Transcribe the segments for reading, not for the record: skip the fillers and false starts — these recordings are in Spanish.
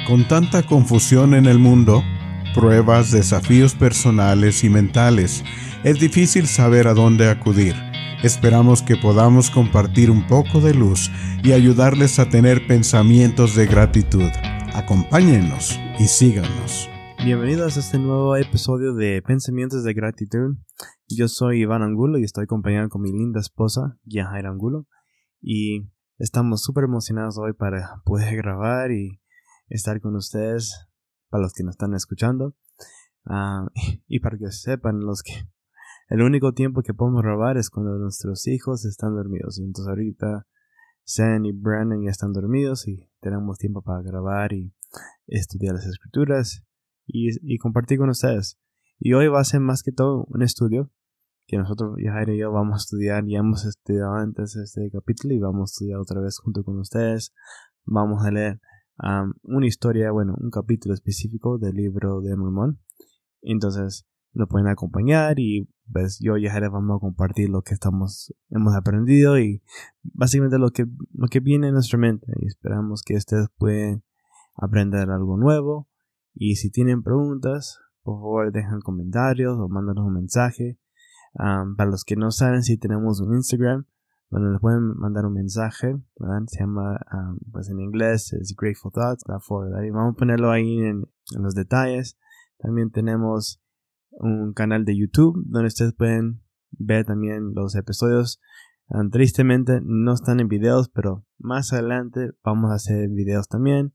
Con tanta confusión en el mundo, pruebas, desafíos personales y mentales, es difícil saber a dónde acudir. Esperamos que podamos compartir un poco de luz y ayudarles a tener pensamientos de gratitud. Acompáñennos y síganos. Bienvenidos a este nuevo episodio de Pensamientos de Gratitud. Yo soy Iván Angulo y estoy acompañado con mi linda esposa, Yajaira Angulo. Y estamos súper emocionados hoy para poder grabar y estar con ustedes, para los que nos están escuchando. Y para que sepan, el único tiempo que podemos grabar es cuando nuestros hijos están dormidos. Y entonces ahorita Sam y Brandon ya están dormidos y tenemos tiempo para grabar y estudiar las escrituras y compartir con ustedes. Y hoy va a ser más que todo un estudio que nosotros, Yajaira y yo, vamos a estudiar. Ya hemos estudiado antes este capítulo y vamos a estudiar otra vez junto con ustedes. Vamos a leer una historia, un capítulo específico del libro de Mormón. Entonces nos pueden acompañar y pues yo y Yajaira vamos a compartir lo que hemos aprendido y básicamente lo que viene en nuestra mente, y esperamos que ustedes puedan aprender algo nuevo. Y si tienen preguntas, por favor dejen comentarios o mándanos un mensaje. Para los que no saben, si tenemos un Instagram donde les pueden mandar un mensaje, ¿verdad? Se llama, pues en inglés es Grateful Thoughts, ¿verdad? Y vamos a ponerlo ahí en los detalles. También tenemos un canal de YouTube donde ustedes pueden ver también los episodios. Tristemente no están en videos, pero más adelante vamos a hacer videos también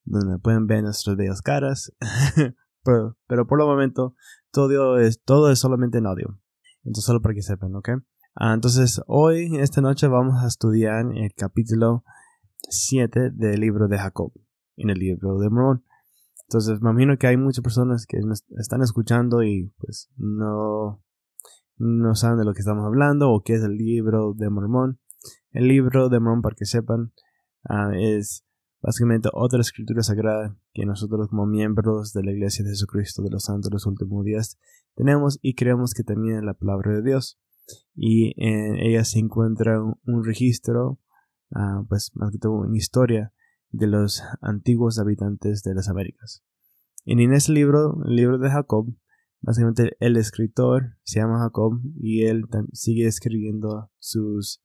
donde pueden ver nuestras bellas caras. pero por el momento todo es solamente en audio. Entonces solo para que sepan, ¿ok? Entonces hoy, esta noche, vamos a estudiar el capítulo 7 del libro de Jacob, en el libro de Mormón. Entonces me imagino que hay muchas personas que nos están escuchando y pues no saben de lo que estamos hablando o qué es el libro de Mormón. El libro de Mormón, para que sepan, es básicamente otra escritura sagrada que nosotros como miembros de la Iglesia de Jesucristo de los Santos de los Últimos Días tenemos y creemos que también es la palabra de Dios. Y en ella se encuentra un registro, pues más que todo una historia de los antiguos habitantes de las Américas. Y en ese libro, el libro de Jacob, básicamente el escritor se llama Jacob y él sigue escribiendo sus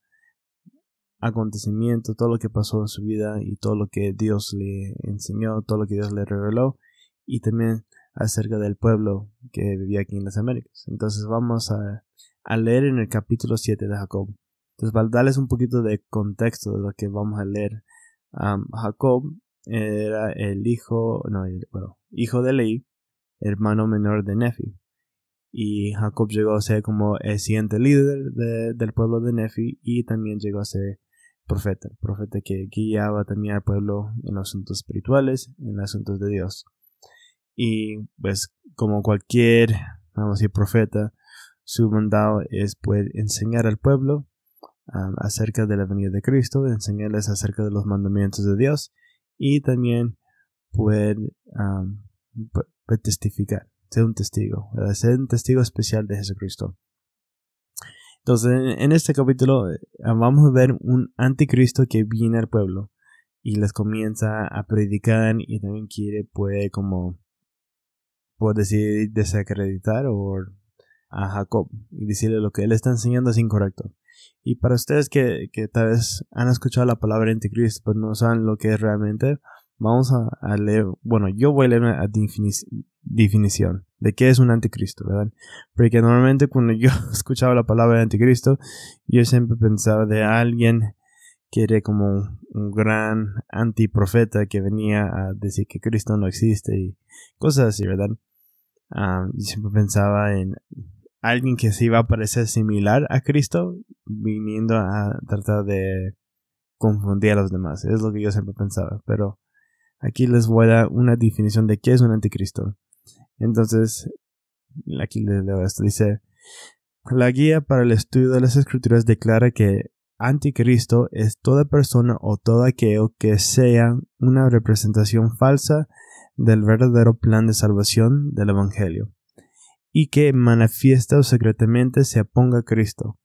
acontecimientos, todo lo que pasó en su vida y todo lo que Dios le enseñó, todo lo que Dios le reveló, y también acerca del pueblo que vivía aquí en las Américas. Entonces vamos a leer en el capítulo 7 de Jacob. Entonces, para darles un poquito de contexto de lo que vamos a leer, Jacob era el hijo de Leí, hermano menor de Nefi. Y Jacob llegó a ser como el siguiente líder del pueblo de Nefi, y también llegó a ser profeta que guiaba también al pueblo en los asuntos espirituales, en los asuntos de Dios. Y pues como cualquier, profeta, su mandado es poder enseñar al pueblo acerca de la venida de Cristo, enseñarles acerca de los mandamientos de Dios y también poder testificar, ser un testigo, ¿verdad? Ser un testigo especial de Jesucristo. Entonces en este capítulo vamos a ver un anticristo que viene al pueblo y les comienza a predicar y también quiere por decir desacreditar a Jacob y decirle lo que él está enseñando es incorrecto. Y para ustedes que tal vez han escuchado la palabra anticristo pero no saben lo que es realmente, vamos a leer, yo voy a leer una definición de qué es un anticristo, ¿verdad? Porque normalmente cuando yo escuchaba la palabra anticristo, yo siempre pensaba de alguien que era como un gran antiprofeta que venía a decir que Cristo no existe y cosas así, ¿verdad? Yo siempre pensaba en alguien que se iba a parecer similar a Cristo, viniendo a tratar de confundir a los demás. Es lo que yo siempre pensaba, pero aquí les voy a dar una definición de qué es un anticristo. Entonces, aquí les leo esto. Dice: la guía para el estudio de las escrituras declara que anticristo es toda persona o todo aquello que sea una representación falsa del verdadero plan de salvación del Evangelio y que manifiesta o secretamente se oponga a Cristo.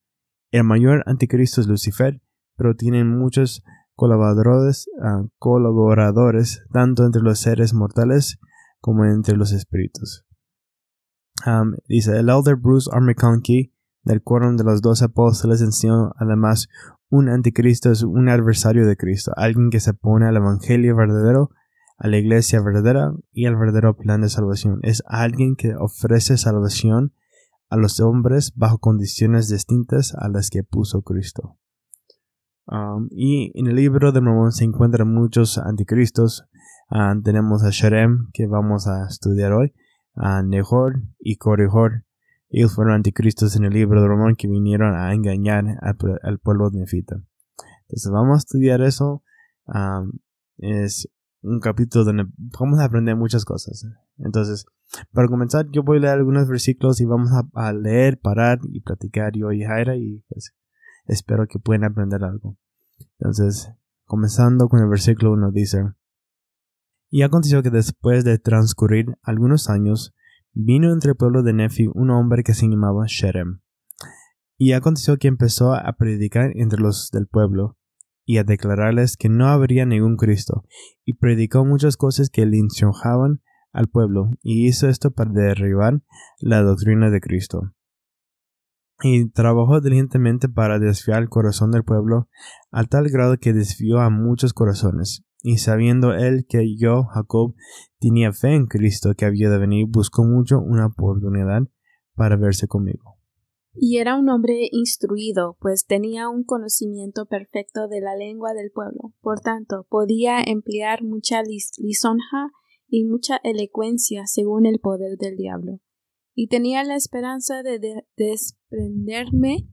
El mayor anticristo es Lucifer, pero tienen muchos colaboradores tanto entre los seres mortales como entre los espíritus. Dice, el Elder Bruce R. McConkie del Quórum de los 12 Apóstoles enseñó además un anticristo es un adversario de Cristo, alguien que se opone al evangelio verdadero, a la iglesia verdadera y al verdadero plan de salvación. Es alguien que ofrece salvación a los hombres bajo condiciones distintas a las que puso Cristo. Y en el libro de Mormón se encuentran muchos anticristos. Tenemos a Sherem, que vamos a estudiar hoy, a Nehor y Korihor. Ellos fueron anticristos en el libro de Mormón que vinieron a engañar al pueblo nefita. Entonces vamos a estudiar eso. Es un capítulo donde vamos a aprender muchas cosas. Entonces, para comenzar, yo voy a leer algunos versículos y vamos a leer, parar y platicar yo y Jaira, y pues espero que puedan aprender algo. Entonces, comenzando con el versículo 1, dice: Y aconteció que después de transcurrir algunos años, vino entre el pueblo de Nefi un hombre que se llamaba Sherem. Y aconteció que empezó a predicar entre los del pueblo, y a declararles que no habría ningún Cristo, y predicó muchas cosas que lisonjaban al pueblo, y hizo esto para derribar la doctrina de Cristo. Y trabajó diligentemente para desviar el corazón del pueblo, a tal grado que desvió a muchos corazones. Y sabiendo él que yo, Jacob, tenía fe en Cristo que había de venir, buscó mucho una oportunidad para verse conmigo. Y era un hombre instruido, pues tenía un conocimiento perfecto de la lengua del pueblo. Por tanto, podía emplear mucha lisonja y mucha elocuencia según el poder del diablo. Y tenía la esperanza de desprenderme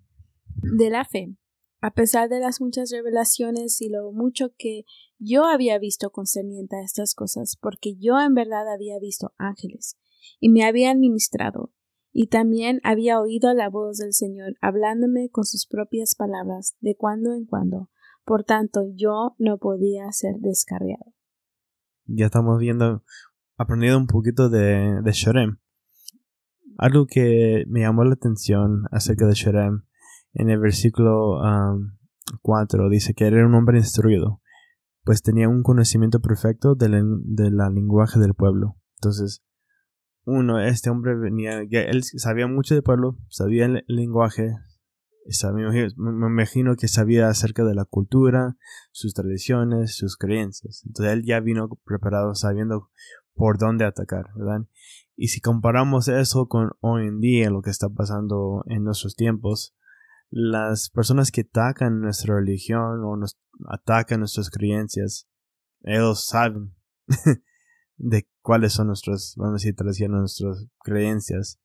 de la fe, a pesar de las muchas revelaciones y lo mucho que yo había visto concerniente a estas cosas, porque yo en verdad había visto ángeles, y me habían ministrado. Y también había oído la voz del Señor hablándome con sus propias palabras de cuando en cuando. Por tanto, yo no podía ser descarriado. Ya estamos aprendiendo un poquito de Sherem. Algo que me llamó la atención acerca de Sherem, en el versículo 4, dice que era un hombre instruido, pues tenía un conocimiento perfecto de la lenguaje del pueblo. Entonces, este hombre él sabía mucho del pueblo, sabía el lenguaje, me imagino que sabía acerca de la cultura, sus tradiciones, sus creencias. Entonces él ya vino preparado sabiendo por dónde atacar, ¿verdad? Y si comparamos eso con hoy en día, lo que está pasando en nuestros tiempos, las personas que atacan nuestra religión o nos atacan nuestras creencias, ellos saben de cuáles son nuestras creencias,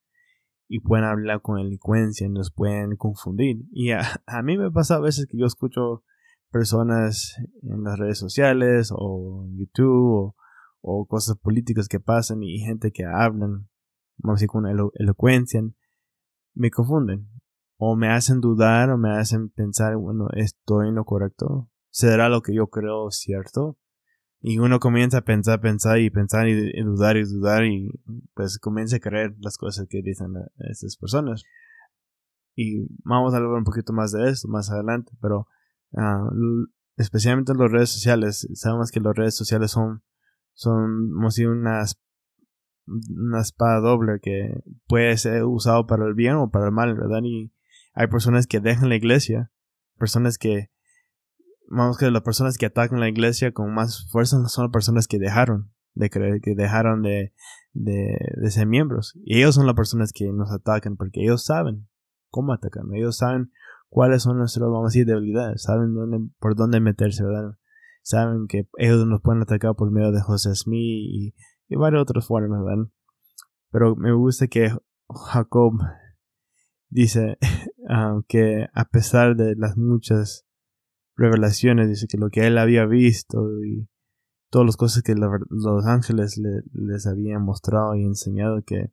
y pueden hablar con elocuencia y nos pueden confundir. Y a mí me pasa a veces que yo escucho personas en las redes sociales o en YouTube o cosas políticas que pasan y gente que hablan, vamos a decir, con elocuencia, me confunden o me hacen dudar o me hacen pensar, bueno, ¿estoy en lo correcto? ¿Será lo que yo creo cierto? Y uno comienza a pensar y dudar y pues comienza a creer las cosas que dicen estas personas. Y vamos a hablar un poquito más de esto más adelante, pero especialmente en las redes sociales, sabemos que las redes sociales son como si una espada doble que puede ser usado para el bien o para el mal, ¿verdad? Y hay personas que dejan la iglesia, vamos, que las personas que atacan la iglesia con más fuerza son las personas que dejaron de creer, que dejaron de ser miembros. Y ellos son las personas que nos atacan porque ellos saben cómo atacar. Ellos saben cuáles son nuestras, vamos a decir, debilidades. Saben por dónde meterse, ¿verdad? Saben que ellos nos pueden atacar por medio de José Smith y varias otras formas, ¿verdad? Pero me gusta que Jacob dice que a pesar de las muchas revelaciones, dice que lo que él había visto y todas las cosas que los ángeles les habían mostrado y enseñado, que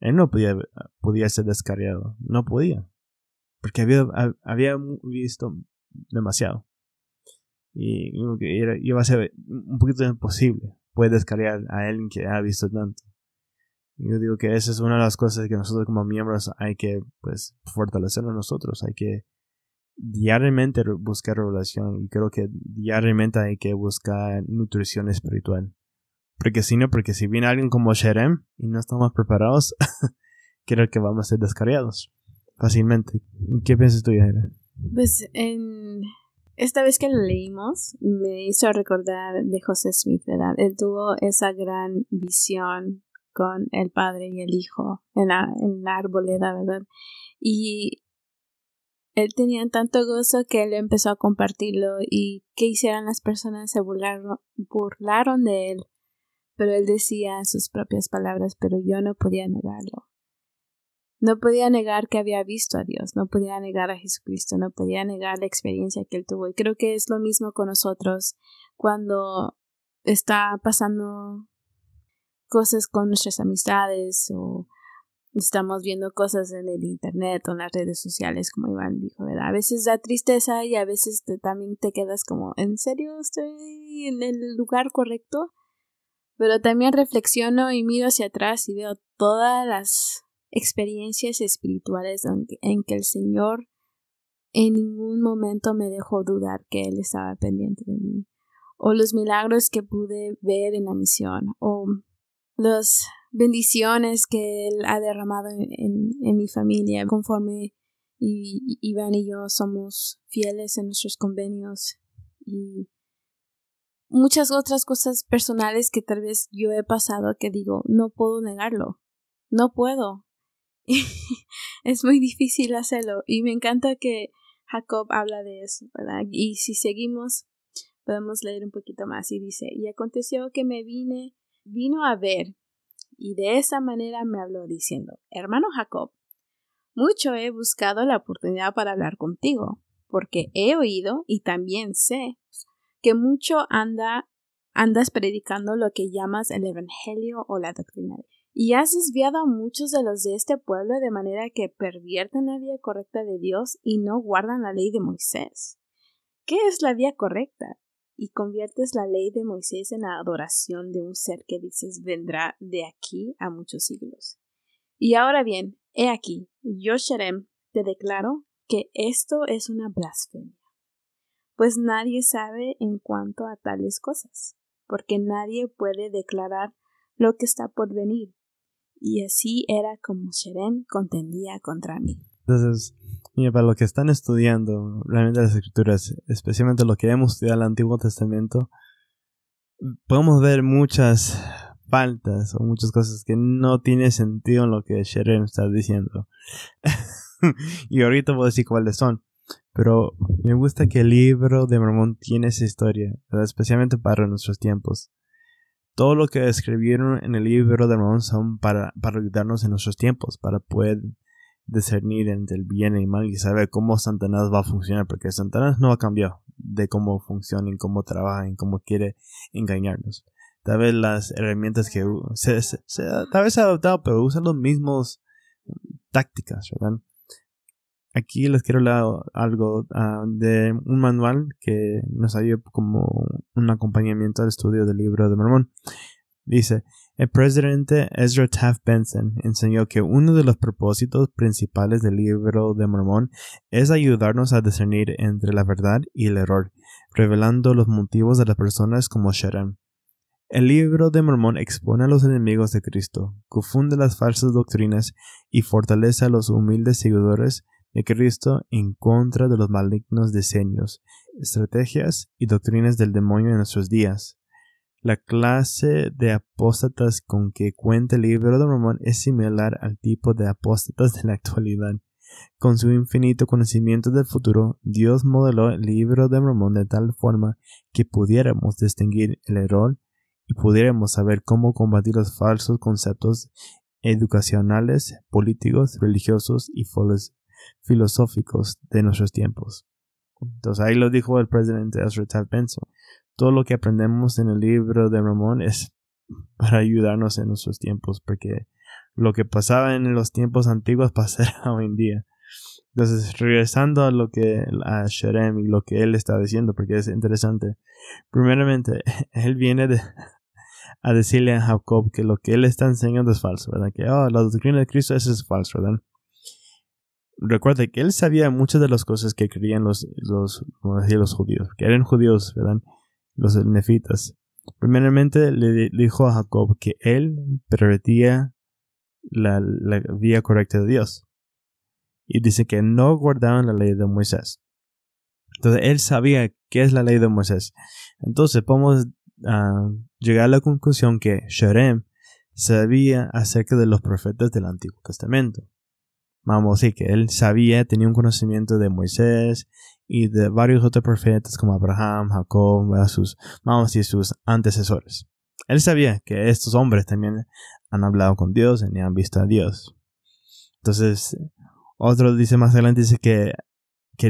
él no podía ser descarriado, no podía, porque había visto demasiado y iba a ser un poquito imposible poder descarriar a alguien que ha visto tanto. Y yo digo que esa es una de las cosas que nosotros como miembros hay que pues fortalecernos nosotros, hay que diariamente buscar revelación, y creo que diariamente hay que buscar nutrición espiritual. Porque si viene alguien como Sherem y no estamos preparados, creo que vamos a ser descarriados fácilmente. ¿Qué piensas tú, Yajaira? Pues esta vez que lo leímos me hizo recordar de José Smith, ¿verdad? Él tuvo esa gran visión con el Padre y el Hijo en la arboleda, ¿verdad? Y él tenía tanto gozo que él empezó a compartirlo, y que hicieran las personas se burlaron de él, pero él decía en sus propias palabras, pero yo no podía negarlo. No podía negar que había visto a Dios, no podía negar a Jesucristo, no podía negar la experiencia que él tuvo. Y creo que es lo mismo con nosotros cuando está pasando cosas con nuestras amistades, o estamos viendo cosas en el internet o en las redes sociales, como Iván dijo, ¿verdad? A veces da tristeza, y a veces también te quedas como, ¿en serio estoy en el lugar correcto? Pero también reflexiono y miro hacia atrás y veo todas las experiencias espirituales en que el Señor en ningún momento me dejó dudar que Él estaba pendiente de mí, o los milagros que pude ver en la misión, o las bendiciones que Él ha derramado en mi familia, conforme Iván y yo somos fieles en nuestros convenios, y muchas otras cosas personales que tal vez yo he pasado que digo, no puedo negarlo, no puedo. Es muy difícil hacerlo, y me encanta que Jacob habla de eso, ¿verdad? Y si seguimos, podemos leer un poquito más, y dice, y aconteció que vino a ver, y de esa manera me habló diciendo, hermano Jacob, mucho he buscado la oportunidad para hablar contigo, porque he oído y también sé que mucho andas predicando lo que llamas el evangelio o la doctrina, y has desviado a muchos de los de este pueblo de manera que pervierten la vía correcta de Dios y no guardan la ley de Moisés. ¿Qué es la vía correcta? Y conviertes la ley de Moisés en la adoración de un ser que dices vendrá de aquí a muchos siglos. Y ahora bien, he aquí, yo Sherem te declaro que esto es una blasfemia, pues nadie sabe en cuanto a tales cosas, porque nadie puede declarar lo que está por venir. Y así era como Sherem contendía contra mí. Entonces, mira, para los que están estudiando realmente las Escrituras, especialmente lo que hemos estudiado el Antiguo Testamento, podemos ver muchas faltas o muchas cosas que no tiene sentido en lo que Sherem está diciendo. Y ahorita voy a decir cuáles son. Pero me gusta que el libro de Mormón tiene esa historia, ¿verdad? Especialmente para nuestros tiempos. Todo lo que escribieron en el libro de Mormón son para ayudarnos en nuestros tiempos, para poder discernir entre el bien y el mal y saber cómo Satanás va a funcionar, porque Satanás no ha cambiado de cómo funciona, en cómo trabaja, en cómo quiere engañarnos. Tal vez las herramientas que tal vez se ha adoptado, pero usan los mismos tácticas, ¿verdad? Aquí les quiero leer algo de un manual que nos ayuda como un acompañamiento al estudio del libro de Mormón. Dice, el presidente Ezra Taft Benson enseñó que uno de los propósitos principales del libro de Mormón es ayudarnos a discernir entre la verdad y el error, revelando los motivos de las personas como Sherem. El libro de Mormón expone a los enemigos de Cristo, confunde las falsas doctrinas y fortalece a los humildes seguidores de Cristo en contra de los malignos diseños, estrategias y doctrinas del demonio en nuestros días. La clase de apóstatas con que cuenta el libro de Mormón es similar al tipo de apóstatas de la actualidad. Con su infinito conocimiento del futuro, Dios modeló el libro de Mormón de tal forma que pudiéramos distinguir el error y pudiéramos saber cómo combatir los falsos conceptos educacionales, políticos, religiosos y filosóficos de nuestros tiempos. Entonces ahí lo dijo el presidente Ezra Taft Benson. Todo lo que aprendemos en el libro de Mormón es para ayudarnos en nuestros tiempos, porque lo que pasaba en los tiempos antiguos pasará hoy en día. Entonces, regresando a lo que a Sherem y lo que él está diciendo, porque es interesante. Primeramente, él viene a decirle a Jacob que lo que él está enseñando es falso, ¿verdad? Que la doctrina de Cristo eso es falso, ¿verdad? recuerda que él sabía muchas de las cosas que creían los judíos, que eran judíos, ¿verdad? Los nefitas. Primeramente le dijo a Jacob que él pervertía la vía correcta de Dios. Y dice que no guardaban la ley de Moisés. Entonces él sabía qué es la ley de Moisés. Entonces podemos llegar a la conclusión que Sherem sabía acerca de los profetas del Antiguo Testamento. Vamos a decir que él tenía un conocimiento de Moisés y de varios otros profetas como Abraham, Jacob, sus antecesores. Él sabía que estos hombres también han hablado con Dios y han visto a Dios. Entonces, otro dice más adelante, dice que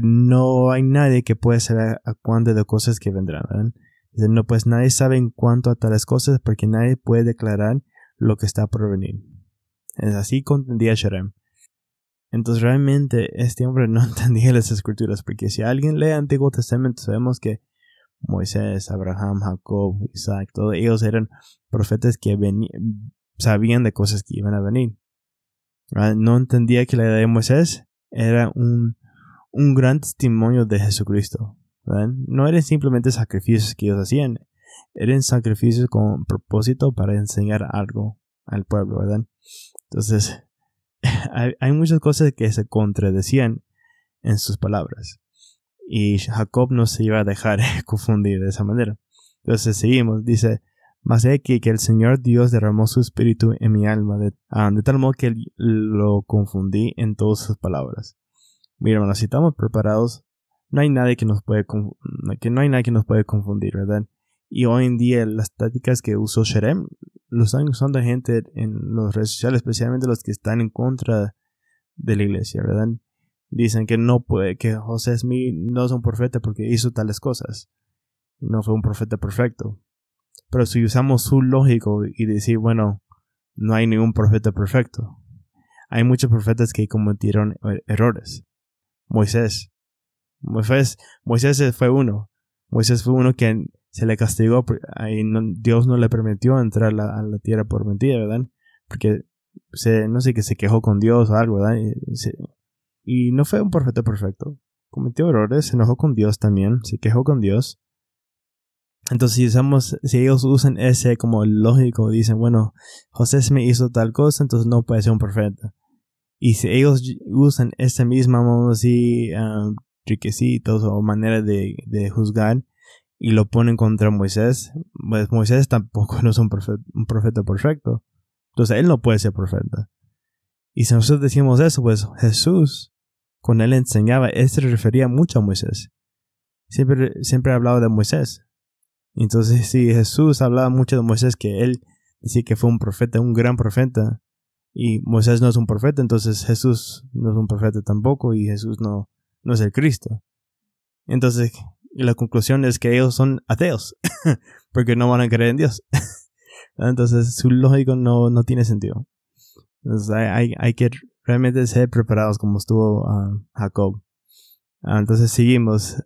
no hay nadie que pueda saber a cuánto de cosas que vendrán, ¿verdad? Dice, no, pues nadie sabe en cuánto a tales cosas porque nadie puede declarar lo que está por venir. Es así contendía Sherem. Entonces realmente este hombre no entendía las escrituras, porque si alguien lee el Antiguo Testamento sabemos que Moisés, Abraham, Jacob, Isaac, todos ellos eran profetas que sabían de cosas que iban a venir. No entendía que la idea de Moisés era un gran testimonio de Jesucristo, ¿verdad? No eran simplemente sacrificios que ellos hacían, eran sacrificios con propósito para enseñar algo al pueblo, ¿verdad? Entonces hay muchas cosas que se contradecían en sus palabras. Y Jacob no se iba a dejar confundir de esa manera. Entonces seguimos. Dice, mas he aquí que el Señor Dios derramó su espíritu en mi alma de tal modo que lo confundí en todas sus palabras. Mira, hermanos, si estamos preparados, no hay nadie que nos puede confundir, ¿verdad? Y hoy en día las tácticas que usó Sherem lo están usando gente en las redes sociales, especialmente los que están en contra de la iglesia, ¿verdad? Dicen que que José Smith no es un profeta porque hizo tales cosas. No fue un profeta perfecto. Pero si usamos su lógico y decir, bueno, no hay ningún profeta perfecto. Hay muchos profetas que cometieron errores. Moisés fue uno. Moisés fue uno que se le castigó. Dios no le permitió entrar a la tierra por mentira, ¿verdad? Porque no sé, que se quejó con Dios o algo, ¿verdad? Y no fue un profeta perfecto. Cometió errores, se enojó con Dios también, se quejó con Dios. Entonces si ellos usan ese como lógico, dicen, bueno, José me hizo tal cosa, entonces no puede ser un profeta. Y si ellos usan esa misma, vamos a decir, requisitos o manera de juzgar y lo ponen contra Moisés, pues Moisés tampoco no es un profeta perfecto. Entonces él no puede ser profeta. Y si nosotros decimos eso, pues Jesús, cuando él enseñaba, se refería mucho a Moisés. Siempre hablaba de Moisés. Entonces si Jesús hablaba mucho de Moisés, que él decía que fue un profeta, un gran profeta, y Moisés no es un profeta, entonces Jesús no es un profeta tampoco, y Jesús no es el Cristo. Entonces la conclusión es que ellos son ateos, porque no van a creer en Dios. Entonces su lógico no tiene sentido. Entonces hay que realmente ser preparados como estuvo Jacob. Entonces seguimos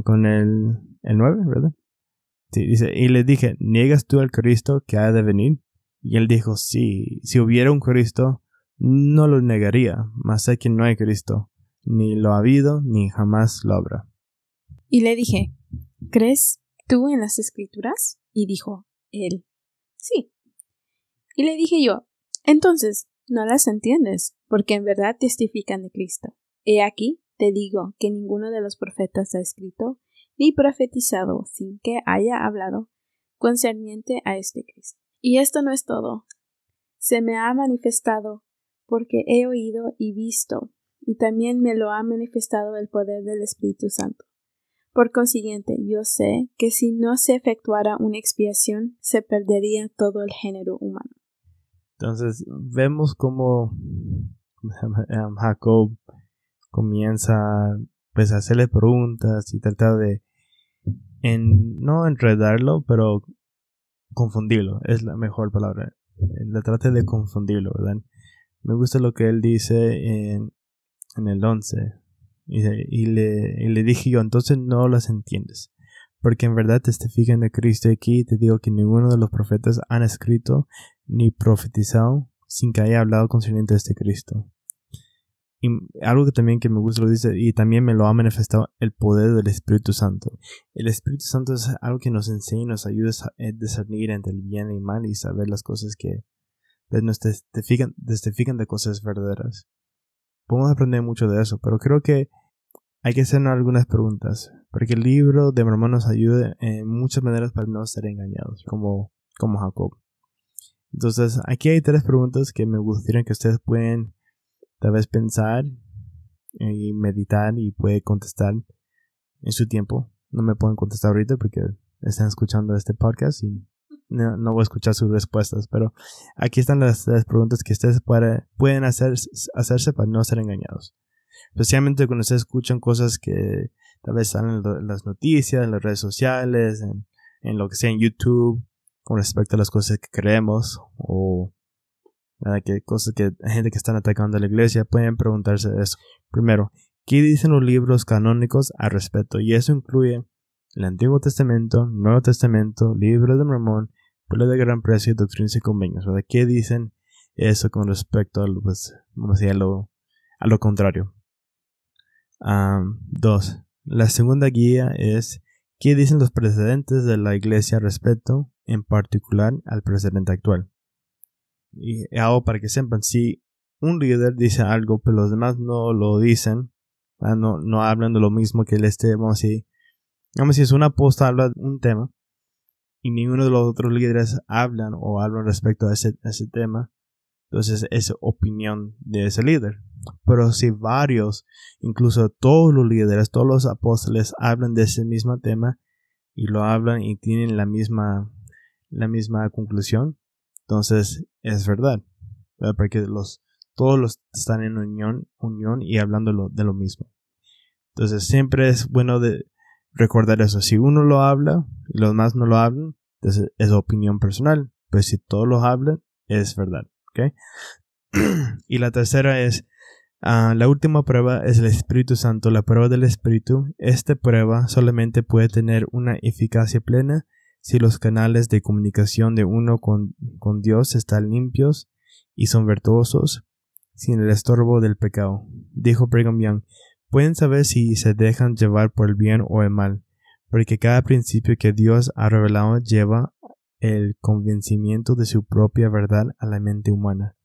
con el 9, ¿verdad? Sí, dice, y le dije, ¿niegas tú al Cristo que ha de venir? Y él dijo, sí, si hubiera un Cristo, no lo negaría, mas sé que no hay Cristo, ni lo ha habido, ni jamás lo habrá. Y le dije, ¿crees tú en las Escrituras? Y dijo él, sí. Y le dije yo, entonces, no las entiendes, porque en verdad testifican de Cristo. He aquí, te digo que ninguno de los profetas ha escrito ni profetizado sin que haya hablado concerniente a este Cristo. Y esto no es todo. Se me ha manifestado porque he oído y visto, y también me lo ha manifestado el poder del Espíritu Santo. Por consiguiente, yo sé que si no se efectuara una expiación, se perdería todo el género humano. Entonces, vemos cómo Jacob comienza pues a hacerle preguntas y tratar de no enredarlo, pero confundirlo, es la mejor palabra. La trata de confundirlo, ¿verdad? Me gusta lo que él dice en el 11. Y le dije yo, entonces no las entiendes, porque en verdad testifican de Cristo. Aquí te digo que ninguno de los profetas han escrito ni profetizado sin que haya hablado concerniente a este Cristo. Y algo que también que me gusta lo dice, y también me lo ha manifestado, el poder del Espíritu Santo. El Espíritu Santo es algo que nos enseña y nos ayuda a discernir entre el bien y el mal y saber las cosas que nos testifican de cosas verdaderas. Podemos aprender mucho de eso, pero creo que hay que hacernos algunas preguntas, porque el libro de Mormón nos ayuda en muchas maneras para no ser engañados, como Jacob. Entonces, aquí hay 3 preguntas que me gustaría que ustedes pueden tal vez pensar y meditar y puede contestar en su tiempo. No me pueden contestar ahorita porque están escuchando este podcast y no voy a escuchar sus respuestas, pero aquí están las preguntas que ustedes pueden hacerse para no ser engañados. Especialmente cuando ustedes escuchan cosas que tal vez salen en las noticias, en las redes sociales, en lo que sea en YouTube, con respecto a las cosas que creemos o que cosas que gente que están atacando a la iglesia. Pueden preguntarse eso. Primero, ¿qué dicen los libros canónicos al respecto? Y eso incluye el Antiguo Testamento, Nuevo Testamento, Libro de Mormón, Biblia de Gran Precio y Doctrinas y Convenios, ¿verdad? ¿Qué dicen eso con respecto a lo contrario? 2. La segunda guía es ¿qué dicen los precedentes de la iglesia al respecto, en particular al precedente actual? Y hago para que sepan, si un líder dice algo pero los demás no lo dicen, no hablan de lo mismo que vamos a decir, si un apóstol habla de un tema y ninguno de los otros líderes hablan respecto a ese tema, entonces es opinión de ese líder. Pero si varios, incluso todos los líderes, todos los apóstoles hablan de ese mismo tema y lo hablan y tienen la misma conclusión, entonces es verdad, ¿verdad? Porque todos los están en unión y hablando de lo mismo. Entonces siempre es bueno de recordar eso. Si uno lo habla y los demás no lo hablan, entonces es opinión personal. Pero si todos lo hablan, es verdad. ¿Okay? Y la tercera es la última prueba es el Espíritu Santo, la prueba del Espíritu. Esta prueba solamente puede tener una eficacia plena si los canales de comunicación de uno con Dios están limpios y son virtuosos, sin el estorbo del pecado. Dijo Brigham Young, pueden saber si se dejan llevar por el bien o el mal, porque cada principio que Dios ha revelado lleva el convencimiento de su propia verdad a la mente humana.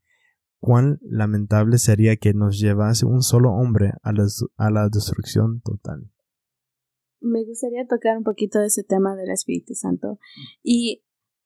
Cuán lamentable sería que nos llevase un solo hombre a la destrucción total. Me gustaría tocar un poquito de ese tema del Espíritu Santo. Y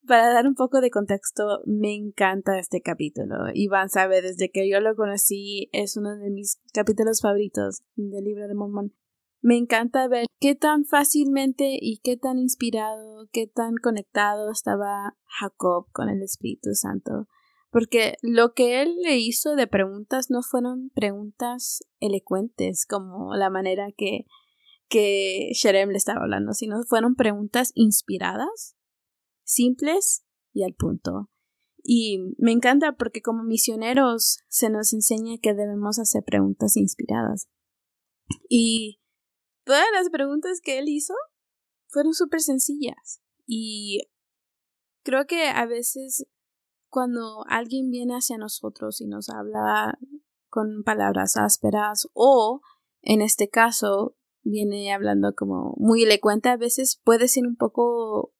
para dar un poco de contexto, me encanta este capítulo. Iván sabe, desde que yo lo conocí, es uno de mis capítulos favoritos del Libro de Mormón. Me encanta ver qué tan fácilmente y qué tan inspirado, qué tan conectado estaba Jacob con el Espíritu Santo. Porque lo que él le hizo de preguntas no fueron preguntas elocuentes como la manera que Sherem le estaba hablando, sino fueron preguntas inspiradas, simples y al punto. Y me encanta porque como misioneros se nos enseña que debemos hacer preguntas inspiradas. Y todas las preguntas que él hizo fueron súper sencillas. Y creo que a veces cuando alguien viene hacia nosotros y nos habla con palabras ásperas o, en este caso, viene hablando como muy elocuente, a veces puede ser un poco,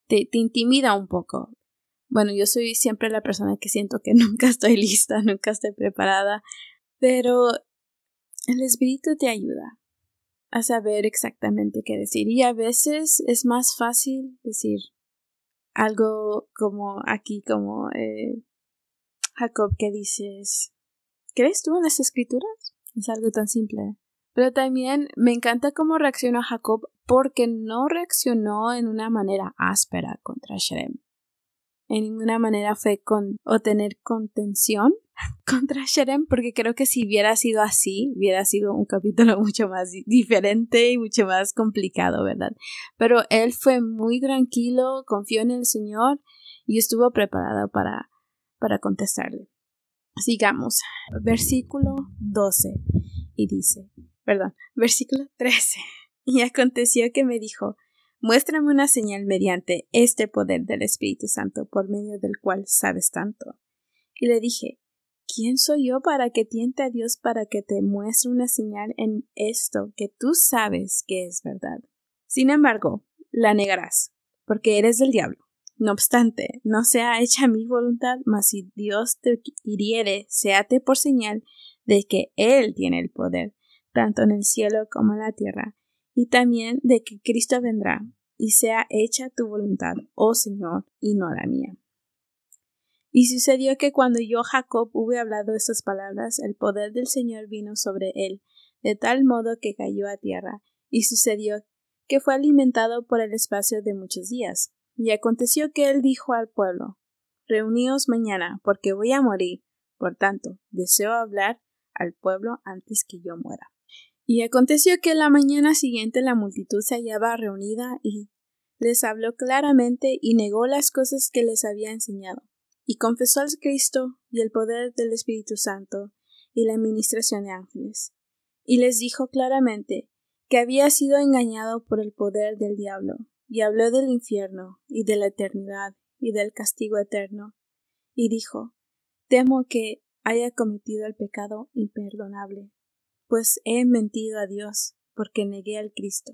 te intimida un poco. Bueno, yo soy siempre la persona que siento que nunca estoy lista, nunca estoy preparada, pero el Espíritu te ayuda a saber exactamente qué decir. Y a veces es más fácil decir algo como aquí, como Jacob, que dices, ¿crees tú en las escrituras? Es algo tan simple. Pero también me encanta cómo reaccionó Jacob, porque no reaccionó en una manera áspera contra Sherem. En ninguna manera fue tener contención contra Sherem, porque creo que si hubiera sido así, hubiera sido un capítulo mucho más diferente y mucho más complicado, ¿verdad? Pero él fue muy tranquilo, confió en el Señor y estuvo preparado para contestarle. Sigamos. Versículo 12. Y dice, versículo 13. Y aconteció que me dijo, muéstrame una señal mediante este poder del Espíritu Santo, por medio del cual sabes tanto. Y le dije, ¿quién soy yo para que tiente a Dios para que te muestre una señal en esto que tú sabes que es verdad? Sin embargo, la negarás, porque eres del diablo. No obstante, no sea hecha mi voluntad, mas si Dios te hiriere, séate por señal de que Él tiene el poder, tanto en el cielo como en la tierra, y también de que Cristo vendrá, y sea hecha tu voluntad, oh Señor, y no la mía. Y sucedió que cuando yo, Jacob, hube hablado estas palabras, el poder del Señor vino sobre él, de tal modo que cayó a tierra, y sucedió que fue alimentado por el espacio de muchos días. Y aconteció que él dijo al pueblo: Reuníos mañana, porque voy a morir, por tanto, deseo hablar al pueblo antes que yo muera. Y aconteció que la mañana siguiente la multitud se hallaba reunida, y les habló claramente, y negó las cosas que les había enseñado. Y confesó al Cristo y el poder del Espíritu Santo y la administración de ángeles. Y les dijo claramente que había sido engañado por el poder del diablo, y habló del infierno y de la eternidad y del castigo eterno. Y dijo: Temo que haya cometido el pecado imperdonable, pues he mentido a Dios, porque negué al Cristo.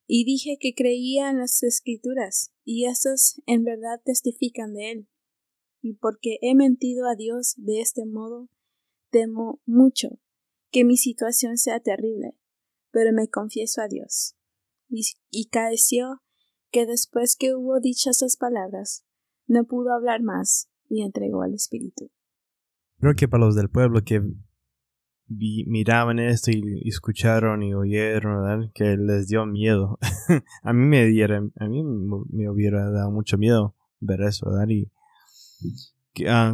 Y dije que creía en las Escrituras, y éstas en verdad testifican de él. Y porque he mentido a Dios de este modo, temo mucho que mi situación sea terrible, pero me confieso a Dios. Y acaeció que después que hubo dicho esas palabras, no pudo hablar más, y entregó al Espíritu. Creo que para los del pueblo que miraban esto y escucharon y oyeron, ¿verdad?, que les dio miedo. a mí me hubiera dado mucho miedo ver eso, ¿verdad?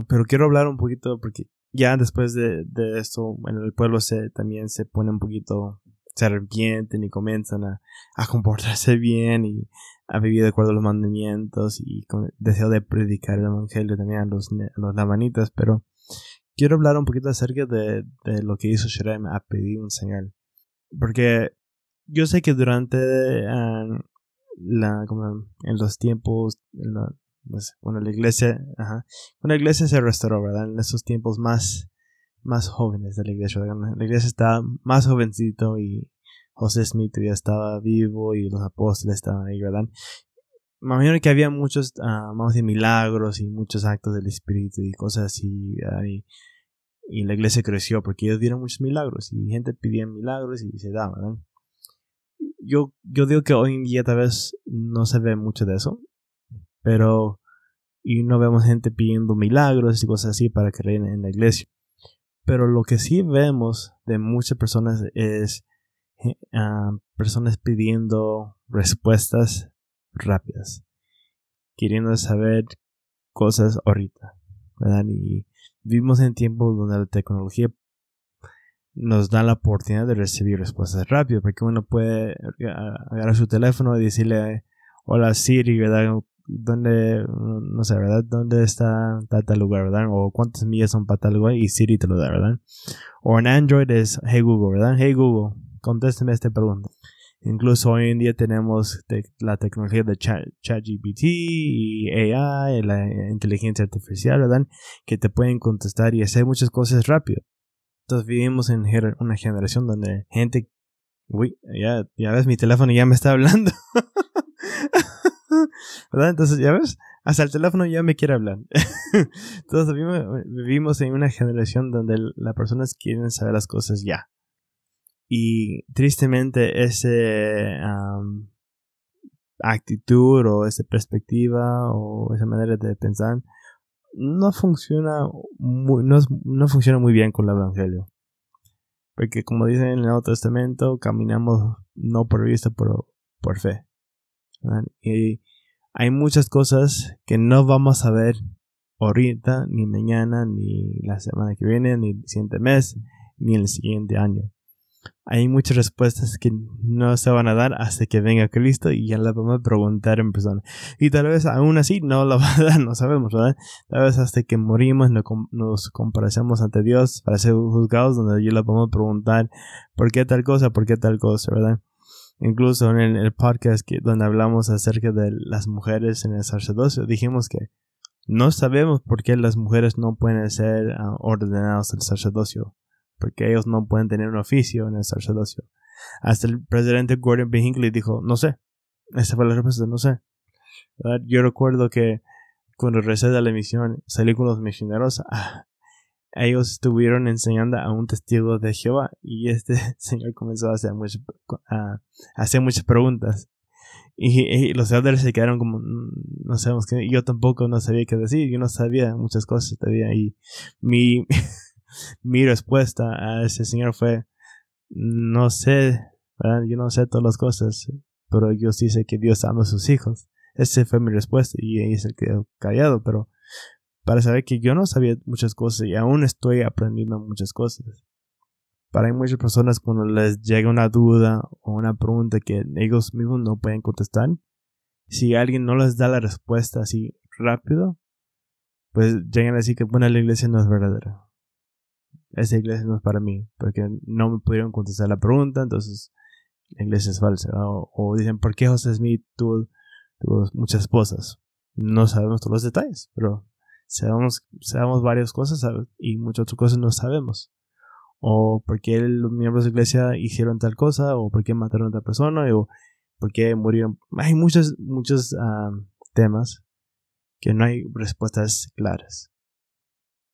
Pero quiero hablar un poquito, porque ya después de esto, en el pueblo también se pone un poquito, se arrepienten y comienzan a comportarse bien y a vivir de acuerdo a los mandamientos y con deseo de predicar el evangelio también a los lamanitas. Pero quiero hablar un poquito acerca de lo que hizo Shrem a pedir un señal, porque yo sé que durante como en los tiempos cuando la iglesia se restauró, ¿verdad? En esos tiempos más jóvenes de la iglesia, ¿verdad? La iglesia estaba más jovencito y José Smith ya estaba vivo y los apóstoles estaban ahí, ¿verdad? Me imagino que había muchos vamos a decir, milagros y muchos actos del Espíritu y cosas así, y la iglesia creció porque ellos dieron muchos milagros y gente pedía milagros y se daba, ¿verdad? Yo digo que hoy en día tal vez no se ve mucho de eso, pero y no vemos gente pidiendo milagros y cosas así para creer en la iglesia. Pero lo que sí vemos de muchas personas es personas pidiendo respuestas rápidas, queriendo saber cosas ahorita, ¿verdad? Y vivimos en tiempos donde la tecnología nos da la oportunidad de recibir respuestas rápidas, porque uno puede agarrar su teléfono y decirle: hola Siri, ¿verdad? ¿Dónde, no sé, ¿verdad? ¿Dónde está tal lugar, ¿verdad? O cuántas millas son para tal lugar, y Siri te lo da, ¿verdad? O en Android es: hey Google, ¿verdad? Hey Google, contéstame esta pregunta. Incluso hoy en día tenemos la tecnología de ChatGPT y AI, la inteligencia artificial, ¿verdad? Que te pueden contestar y hacer muchas cosas rápido. Entonces vivimos en una generación donde gente... Uy, ya ves, mi teléfono ya me está hablando. ¿Verdad? Entonces, ya ves, hasta el teléfono ya me quiere hablar. Entonces vivimos en una generación donde las personas quieren saber las cosas ya. Y tristemente ese actitud o esa perspectiva o esa manera de pensar no funciona muy bien con el evangelio. Porque como dicen en el Nuevo Testamento, caminamos no por vista, pero por fe, ¿verdad? Y hay muchas cosas que no vamos a ver ahorita, ni mañana, ni la semana que viene, ni el siguiente mes, ni el siguiente año. Hay muchas respuestas que no se van a dar hasta que venga Cristo y ya las vamos a preguntar en persona. Y tal vez aún así no la va a dar, no sabemos, ¿verdad? Tal vez hasta que morimos nos comparecemos ante Dios para ser juzgados, donde yo le vamos a preguntar ¿por qué tal cosa? ¿Por qué tal cosa? ¿Verdad? Incluso en el podcast donde hablamos acerca de las mujeres en el sacerdocio, dijimos que No sabemos por qué las mujeres no pueden ser ordenadas al sacerdocio, porque ellos no pueden tener un oficio en el sacerdocio. Hasta el presidente Gordon B. Hinckley dijo, no sé. Esa fue la respuesta, no sé. ¿Verdad? Yo recuerdo que cuando regresé de la misión, salí con los misioneros. Ellos estuvieron enseñando a un testigo de Jehová y este señor comenzó a hacer muchas preguntas. Y los elders se quedaron como, no sabemos qué. Yo tampoco no sabía qué decir. Yo no sabía muchas cosas todavía. Y mi respuesta a ese señor fue, no sé, ¿verdad? Yo no sé todas las cosas, pero yo sí sé que Dios ama a sus hijos. Esa fue mi respuesta y ahí se quedó callado, pero para saber que yo no sabía muchas cosas y aún estoy aprendiendo muchas cosas. Para muchas personas cuando les llega una duda o una pregunta que ellos mismos no pueden contestar, si alguien no les da la respuesta así rápido, pues llegan a decir que bueno, la iglesia no es verdadera. Esa iglesia no es para mí, porque no me pudieron contestar la pregunta, entonces la iglesia es falsa. O dicen, ¿por qué José Smith tuvo muchas esposas? No sabemos todos los detalles, pero sabemos varias cosas y muchas otras cosas no sabemos. O por qué los miembros de la iglesia hicieron tal cosa, o por qué mataron a tal persona, o por qué murieron. Hay muchos temas que no hay respuestas claras.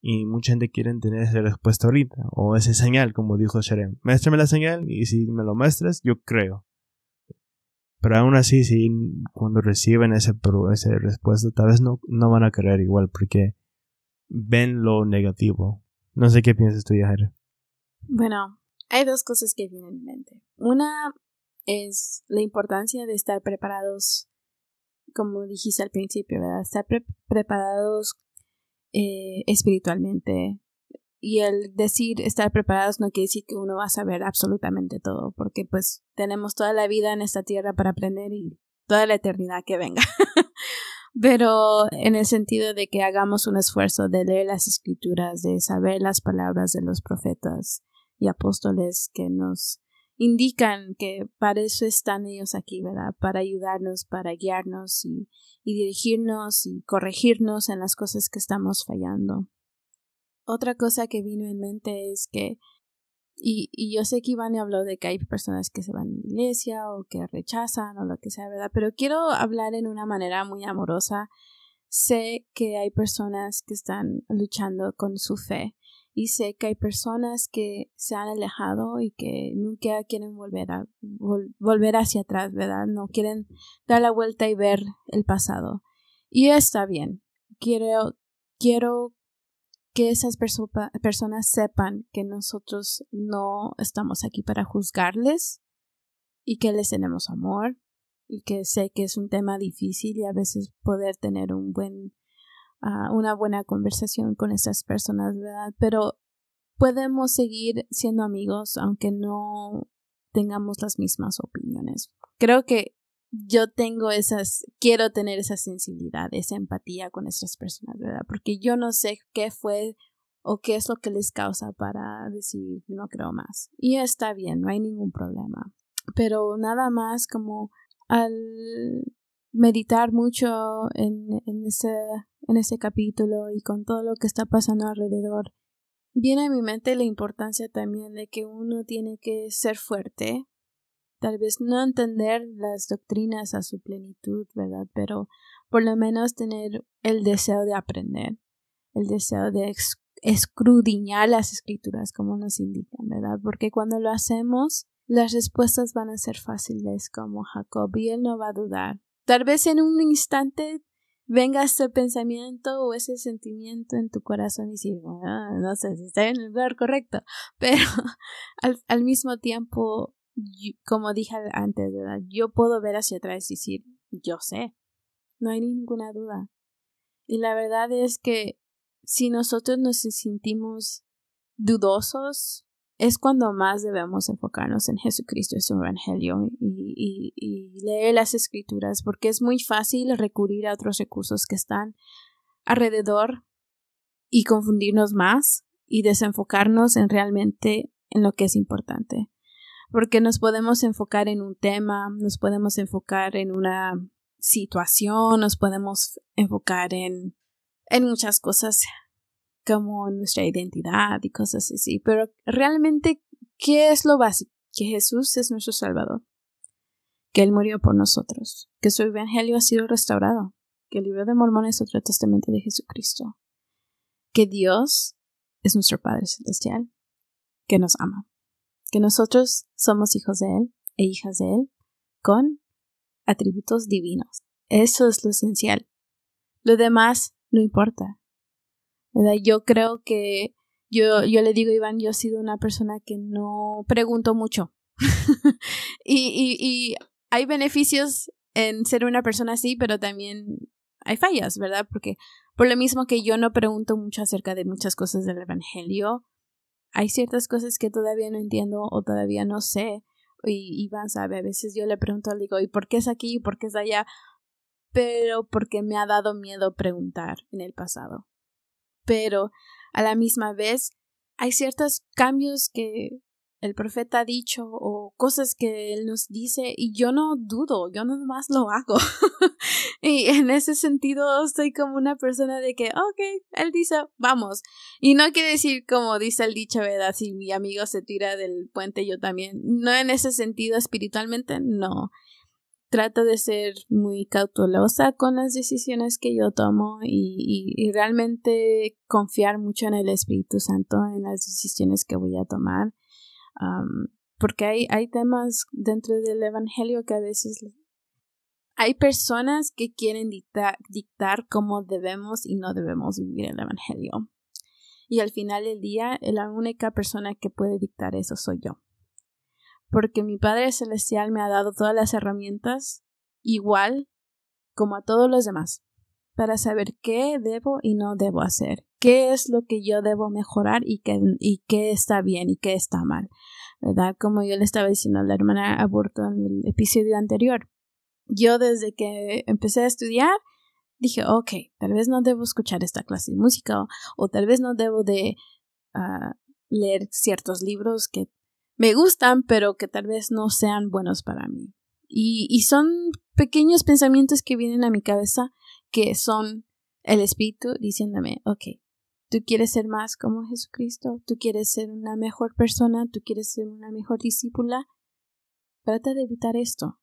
Y mucha gente quiere tener esa respuesta ahorita, o esa señal, como dijo Sherem. Muéstrame la señal, y si me lo muestras, yo creo. Pero aún así, si cuando reciben esa respuesta, tal vez no van a creer igual, porque ven lo negativo. No sé qué piensas tú, Yajaira. Bueno, hay dos cosas que vienen en mente. Una es la importancia de estar preparados, como dijiste al principio, ¿verdad? Estar preparados espiritualmente. Y el decir estar preparados no quiere decir que uno va a saber absolutamente todo, porque pues tenemos toda la vida en esta tierra para aprender y toda la eternidad que venga. Pero en el sentido de que hagamos un esfuerzo de leer las escrituras, de saber las palabras de los profetas y apóstoles que nos indican que para eso están ellos aquí, ¿verdad? Para ayudarnos, para guiarnos y dirigirnos y corregirnos en las cosas que estamos fallando. Otra cosa que vino en mente es que, y yo sé que Iván habló de que hay personas que se van de la iglesia o que rechazan o lo que sea, ¿verdad? Pero quiero hablar en una manera muy amorosa. Sé que hay personas que están luchando con su fe y sé que hay personas que se han alejado y que nunca quieren volver hacia atrás, ¿verdad? No quieren dar la vuelta y ver el pasado. Y está bien. Quiero que esas personas sepan que nosotros no estamos aquí para juzgarles y que les tenemos amor y que sé que es un tema difícil y a veces poder tener una buena conversación con esas personas, ¿verdad? Pero podemos seguir siendo amigos aunque no tengamos las mismas opiniones. Creo que quiero tener esa sensibilidad, esa empatía con esas personas, ¿verdad? Porque yo no sé qué fue o qué es lo que les causa para decir no creo más. Y está bien, no hay ningún problema. Pero nada más como al meditar mucho en ese capítulo y con todo lo que está pasando alrededor, viene a mi mente la importancia también de que uno tiene que ser fuerte. Tal vez no entender las doctrinas a su plenitud, ¿verdad? Pero por lo menos tener el deseo de aprender, el deseo de escudriñar las escrituras como nos indican, ¿verdad? Porque cuando lo hacemos, las respuestas van a ser fáciles como Jacob y él no va a dudar. Tal vez en un instante venga ese pensamiento o ese sentimiento en tu corazón y decir, bueno, no sé si está en el lugar correcto, pero al mismo tiempo, como dije antes, ¿verdad? Yo puedo ver hacia atrás y decir, yo sé, no hay ninguna duda. Y la verdad es que si nosotros nos sentimos dudosos, es cuando más debemos enfocarnos en Jesucristo y su Evangelio y leer las Escrituras, porque es muy fácil recurrir a otros recursos que están alrededor y confundirnos más y desenfocarnos realmente en lo que es importante. Porque nos podemos enfocar en un tema, nos podemos enfocar en una situación, nos podemos enfocar en en muchas cosas, como nuestra identidad y cosas así. Pero realmente, ¿qué es lo básico? Que Jesús es nuestro Salvador, que Él murió por nosotros, que su evangelio ha sido restaurado, que el libro de Mormón es otro testamento de Jesucristo, que Dios es nuestro Padre Celestial, que nos ama, que nosotros somos hijos de Él e hijas de Él con atributos divinos. Eso es lo esencial. Lo demás no importa, ¿verdad? Yo creo que yo le digo a Iván, yo he sido una persona que no pregunto mucho. y hay beneficios en ser una persona así, pero también hay fallas, ¿verdad? Porque por lo mismo que yo no pregunto mucho acerca de muchas cosas del evangelio, hay ciertas cosas que todavía no entiendo o todavía no sé. Y Iván sabe, a veces yo le pregunto, le digo, ¿y por qué es aquí? ¿Y por qué es allá? Pero porque me ha dado miedo preguntar en el pasado. Pero a la misma vez hay ciertos cambios que el profeta ha dicho o cosas que él nos dice y yo no dudo, yo nomás lo hago. Y en ese sentido soy como una persona de que, ok, él dice, vamos. Y no quiere decir como dice el dicho, ¿verdad? Si mi amigo se tira del puente, yo también. No en ese sentido espiritualmente, no. Trato de ser muy cautelosa con las decisiones que yo tomo y realmente confiar mucho en el Espíritu Santo en las decisiones que voy a tomar. Porque hay temas dentro del Evangelio que a veces hay personas que quieren dictar cómo debemos y no debemos vivir el Evangelio. Y al final del día, la única persona que puede dictar eso soy yo. Porque mi Padre Celestial me ha dado todas las herramientas, igual como a todos los demás, para saber qué debo y no debo hacer, qué es lo que yo debo mejorar y qué está bien y qué está mal, ¿verdad? Como yo le estaba diciendo a la hermana Aborto en el episodio anterior. Yo desde que empecé a estudiar, dije, ok, tal vez no debo escuchar esta clase de música o tal vez no debo de leer ciertos libros que me gustan, pero que tal vez no sean buenos para mí. Y son pequeños pensamientos que vienen a mi cabeza que son el Espíritu diciéndome, ok, tú quieres ser más como Jesucristo, tú quieres ser una mejor persona, tú quieres ser una mejor discípula, trata de evitar esto.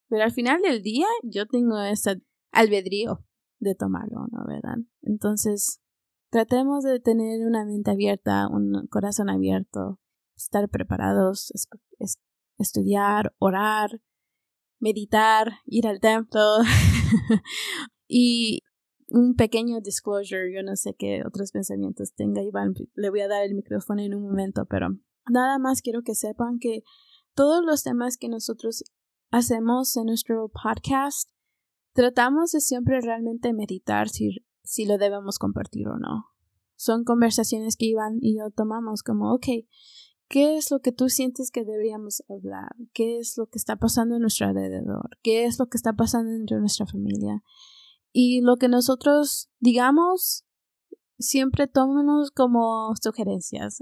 Pero al final del día yo tengo ese albedrío de tomarlo, ¿no? ¿Verdad? Entonces, tratemos de tener una mente abierta, un corazón abierto, estar preparados, estudiar, orar, meditar, ir al templo. Y un pequeño disclosure, yo no sé qué otros pensamientos tenga Iván, le voy a dar el micrófono en un momento, pero nada más quiero que sepan que todos los temas que nosotros hacemos en nuestro podcast, tratamos de siempre realmente meditar si lo debemos compartir o no. Son conversaciones que Iván y yo tomamos como, ok, ¿qué es lo que tú sientes que deberíamos hablar? ¿Qué es lo que está pasando en nuestro alrededor? ¿Qué es lo que está pasando entre nuestra familia? Y lo que nosotros digamos, siempre tómenos como sugerencias.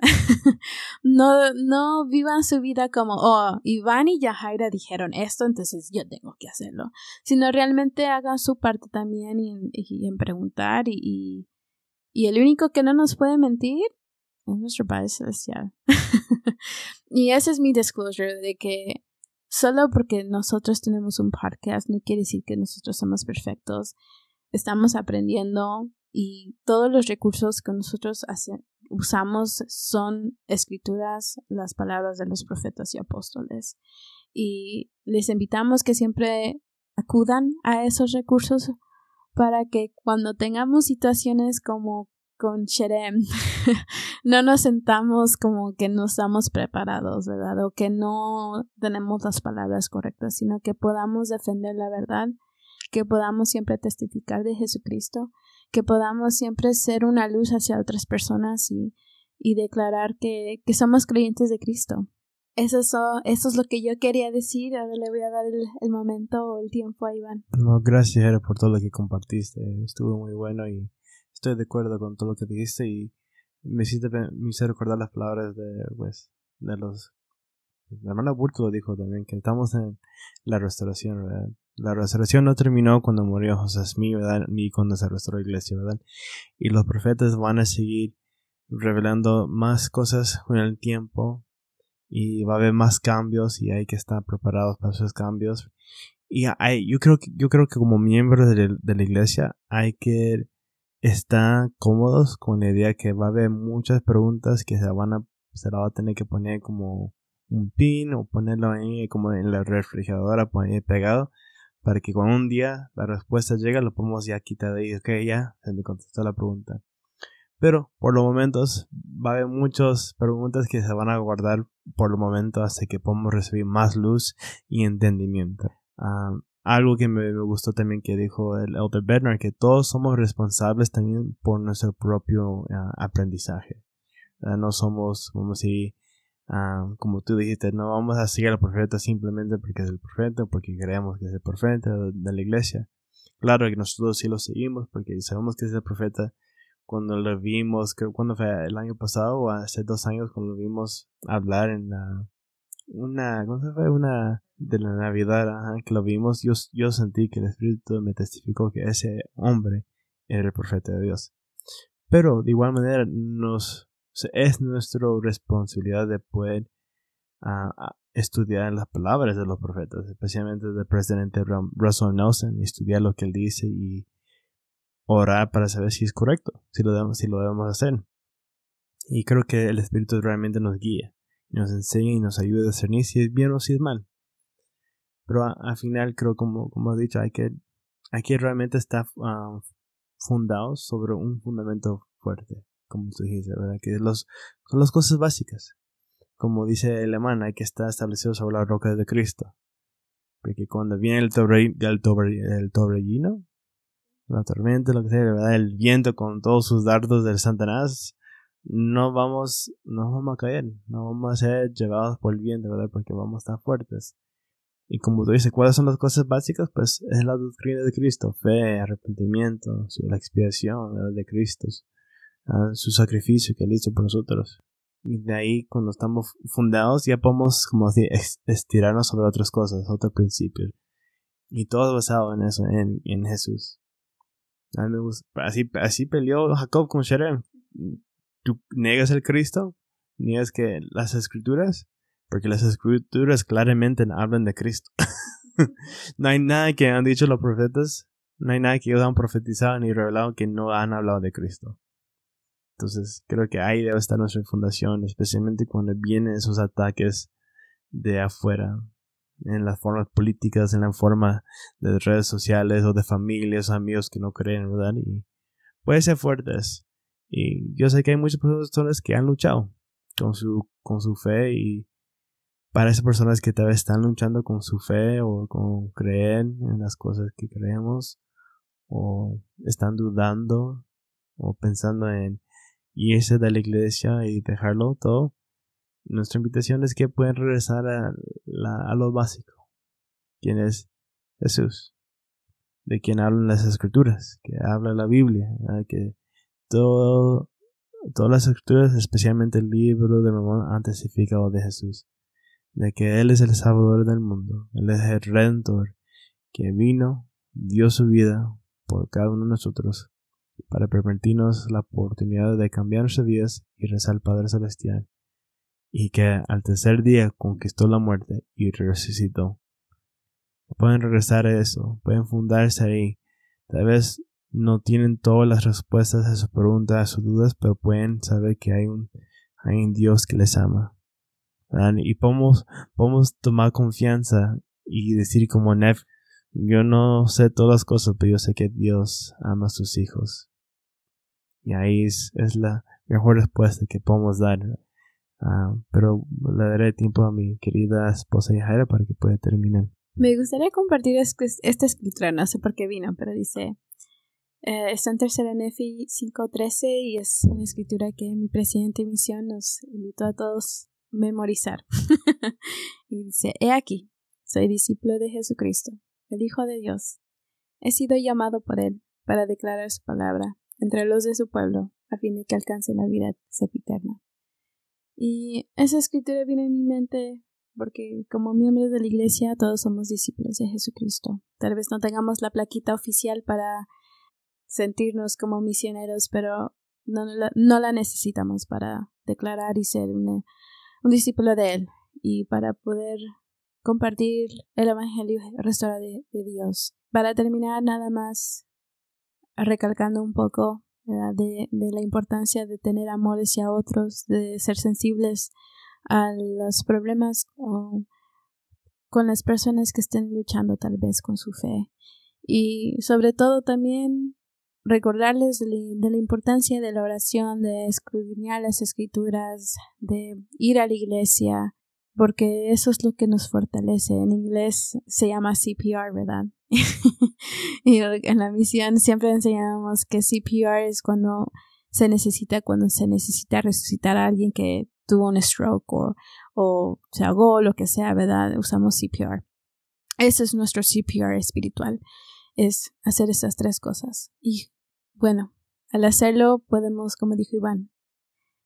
No vivan su vida como, oh, Iván y Yahaira dijeron esto, entonces yo tengo que hacerlo. Sino realmente hagan su parte también y en preguntar y el único que no nos puede mentir es nuestro Padre Celestial. Y ese es mi disclosure de que solo porque nosotros tenemos un podcast no quiere decir que nosotros somos perfectos. Estamos aprendiendo y todos los recursos que nosotros usamos son escrituras, las palabras de los profetas y apóstoles. Y les invitamos que siempre acudan a esos recursos para que cuando tengamos situaciones como con Sherem, no nos sentamos como que no estamos preparados, ¿verdad? O que no tenemos las palabras correctas, sino que podamos defender la verdad, que podamos siempre testificar de Jesucristo, que podamos siempre ser una luz hacia otras personas y declarar que somos creyentes de Cristo. Eso es lo que yo quería decir. Ahora le voy a dar el momento o el tiempo a Iván. No, gracias, Era, por todo lo que compartiste. Estuvo muy bueno y estoy de acuerdo con todo lo que dijiste y me hizo recordar las palabras de los... La hermana Burto lo dijo también, que estamos en la restauración, ¿verdad? La restauración no terminó cuando murió José Smith, ¿verdad? Ni cuando se restauró la iglesia, ¿verdad? Y los profetas van a seguir revelando más cosas con el tiempo y va a haber más cambios y hay que estar preparados para esos cambios. Y yo creo que como miembros de la iglesia hay que estar cómodos con la idea que va a haber muchas preguntas que se la va a tener que poner como un pin o ponerlo ahí como en la refrigeradora, poner pegado, para que cuando un día la respuesta llega lo podemos ya quitar de ahí. Ok, ya se me contestó la pregunta. Pero por los momentos va a haber muchas preguntas que se van a guardar por el momento hasta que podamos recibir más luz y entendimiento. Algo que me gustó también que dijo el Elder Bednar, que todos somos responsables también por nuestro propio aprendizaje. No somos, vamos a decir, como tú dijiste, no vamos a seguir al profeta simplemente porque es el profeta, porque creemos que es el profeta de la iglesia. Claro que nosotros sí lo seguimos porque sabemos que es el profeta. Cuando lo vimos, creo cuando fue el año pasado o hace 2 años, cuando lo vimos hablar en ¿cómo se fue? Una de la Navidad, que lo vimos, yo sentí que el Espíritu me testificó que ese hombre era el profeta de Dios. Pero de igual manera es nuestra responsabilidad de poder estudiar las palabras de los profetas, especialmente del presidente Russell Nelson, estudiar lo que él dice y orar para saber si es correcto, si lo debemos hacer. Y creo que el Espíritu realmente nos guía, nos enseña y nos ayuda a discernir si es bien o si es mal. Pero al final creo, como he dicho, hay que realmente estar fundados sobre un fundamento fuerte, como tú dijiste, ¿verdad? Que son las cosas básicas. Como dice el alemán, hay que estar establecido sobre la roca de Cristo. Porque cuando viene el torbellino, la tormenta, lo que sea, ¿verdad? El viento con todos sus dardos del Satanás, no vamos a caer, no vamos a ser llevados por el viento, ¿verdad? Porque vamos a estar fuertes. Y como tú dices, ¿cuáles son las cosas básicas? Pues es la doctrina de Cristo, fe, arrepentimiento, la expiación, ¿verdad? De Cristo, su sacrificio que él hizo por nosotros. Y de ahí, cuando estamos fundados, ya podemos, como decir, estirarnos sobre otras cosas, otros principios. Y todo basado en eso, en Jesús. A mí me gusta. Así peleó Jacob con Sherem. ¿Tú niegas el Cristo? ¿Niegas que las escrituras? Porque las escrituras claramente hablan de Cristo. No hay nada que han dicho los profetas. No hay nada que ellos han profetizado ni revelado que no han hablado de Cristo. Entonces creo que ahí debe estar nuestra fundación, especialmente cuando vienen esos ataques de afuera, en las formas políticas, en la forma de redes sociales o de familias, amigos que no creen, ¿verdad? Y puede ser fuertes. Y yo sé que hay muchas personas que han luchado con su fe, y para esas personas que tal vez están luchando con su fe o con creer en las cosas que creemos, o están dudando o pensando en irse de la iglesia y dejarlo todo, nuestra invitación es que pueden regresar a lo básico, quien es Jesús, de quien hablan las escrituras, que habla la Biblia, ¿verdad? Que todas las escrituras, especialmente el libro de Mormón, han testificado de Jesús, de que Él es el Salvador del mundo, Él es el Redentor, que vino, dio su vida por cada uno de nosotros, para permitirnos la oportunidad de cambiar nuestras vidas y rezar al Padre Celestial, y que al tercer día conquistó la muerte y resucitó. Pueden regresar a eso, pueden fundarse ahí. Tal vez no tienen todas las respuestas a sus preguntas, a sus dudas, pero pueden saber que hay un Dios que les ama, ¿verdad? Y podemos tomar confianza y decir como Nev, yo no sé todas las cosas, pero yo sé que Dios ama a sus hijos. Y ahí es la mejor respuesta que podemos dar. Pero le daré tiempo a mi querida esposa Yajaira para que pueda terminar. Me gustaría compartir esta escritura, no sé por qué vino, pero dice, está en 3 Nefi 5:13 y es una escritura que mi presidente de misión nos invitó a todos a memorizar. Y dice, he aquí, soy discípulo de Jesucristo, el Hijo de Dios. He sido llamado por Él para declarar su palabra entre los de su pueblo, a fin de que alcance la vida sempiterna. Y esa escritura vino en mi mente porque como miembros de la iglesia todos somos discípulos de Jesucristo. Tal vez no tengamos la plaquita oficial para sentirnos como misioneros, pero no la necesitamos para declarar y ser un discípulo de Él y para poder compartir el evangelio restaurado de Dios. Para terminar, nada más recalcando un poco de la importancia de tener amor hacia otros, de ser sensibles a los problemas con las personas que estén luchando tal vez con su fe, y sobre todo también recordarles de la importancia de la oración, de escudriñar las escrituras, de ir a la iglesia, porque eso es lo que nos fortalece. En inglés se llama CPR, ¿verdad? Y en la misión siempre enseñamos que CPR es cuando se necesita resucitar a alguien que tuvo un stroke o se ahogó, lo que sea, ¿verdad? Usamos CPR. Ese es nuestro CPR espiritual, es hacer esas tres cosas. Y bueno, al hacerlo podemos, como dijo Iván,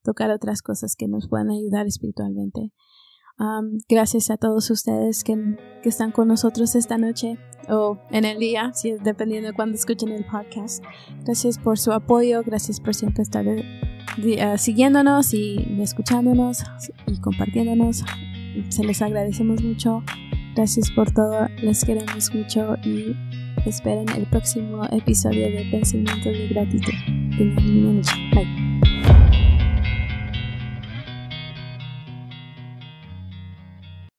tocar otras cosas que nos puedan ayudar espiritualmente. Gracias a todos ustedes que están con nosotros esta noche o en el día, si es dependiendo de cuándo escuchen el podcast. Gracias por su apoyo, gracias por siempre estar siguiéndonos y escuchándonos y compartiéndonos. Se los agradecemos mucho. Gracias por todo, les queremos mucho y esperen el próximo episodio de Pensamientos de Gratitud. Tengan una noche. Bye.